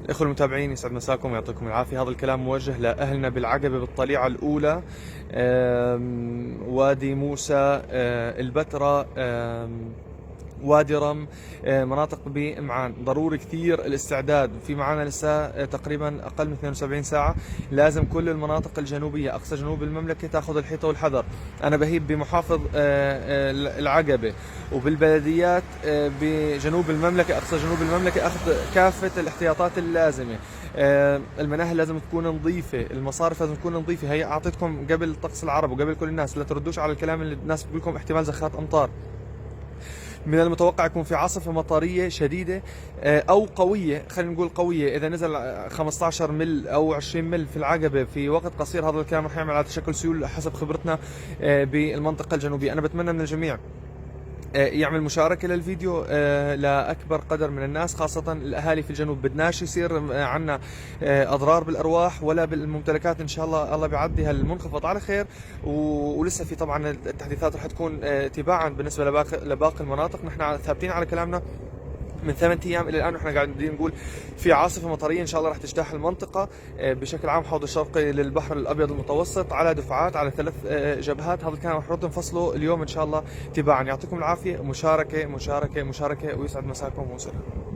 إخوة المتابعين يسعد مساكم ويعطيكم العافية. هذا الكلام موجه لأهلنا بالعقبة بالطليعة الأولى، وادي موسى، البتراء، وادي رم، مناطق بمعان. ضروري كثير الاستعداد، في معانا لسه تقريبا أقل من 72 ساعة. لازم كل المناطق الجنوبية أقصى جنوب المملكة تأخذ الحيطة والحذر. أنا بهيب بمحافظ العقبة وبالبلديات بجنوب المملكة أقصى جنوب المملكة أخذ كافة الاحتياطات اللازمة. المناهل لازم تكون نظيفة، المصارف لازم تكون نظيفة. هي أعطيتكم قبل طقس العرب وقبل كل الناس، لا تردوش على الكلام اللي الناس بتقول لكم احتمال زخات أمطار. من المتوقع يكون في عاصفة مطرية شديدة أو قوية، خلينا نقول قوية. إذا نزل 15 مل أو 20 مل في العقبة في وقت قصير، هذا الكلام رح يعمل على تشكل سيول حسب خبرتنا بالمنطقة الجنوبية. أنا بتمنى من الجميع يعمل مشاركة للفيديو لأكبر قدر من الناس، خاصة الأهالي في الجنوب. بدناش يصير عنا أضرار بالأرواح ولا بالممتلكات. إن شاء الله الله بيعدي هالمنخفض على خير. ولسه في طبعا التحديثات رح تكون تباعا بالنسبة لباقي المناطق. نحن ثابتين على كلامنا من 8 ايام الى الان، ونحن قاعدين نقول في عاصفه مطريه ان شاء الله راح تجتاح المنطقه بشكل عام، حوض الشرقي للبحر الابيض المتوسط على دفعات على 3 جبهات. هذا الكلام رح نفصله اليوم ان شاء الله تباعا. يعطيكم العافيه. مشاركه مشاركه مشاركه، ويسعد مساكم وسلام.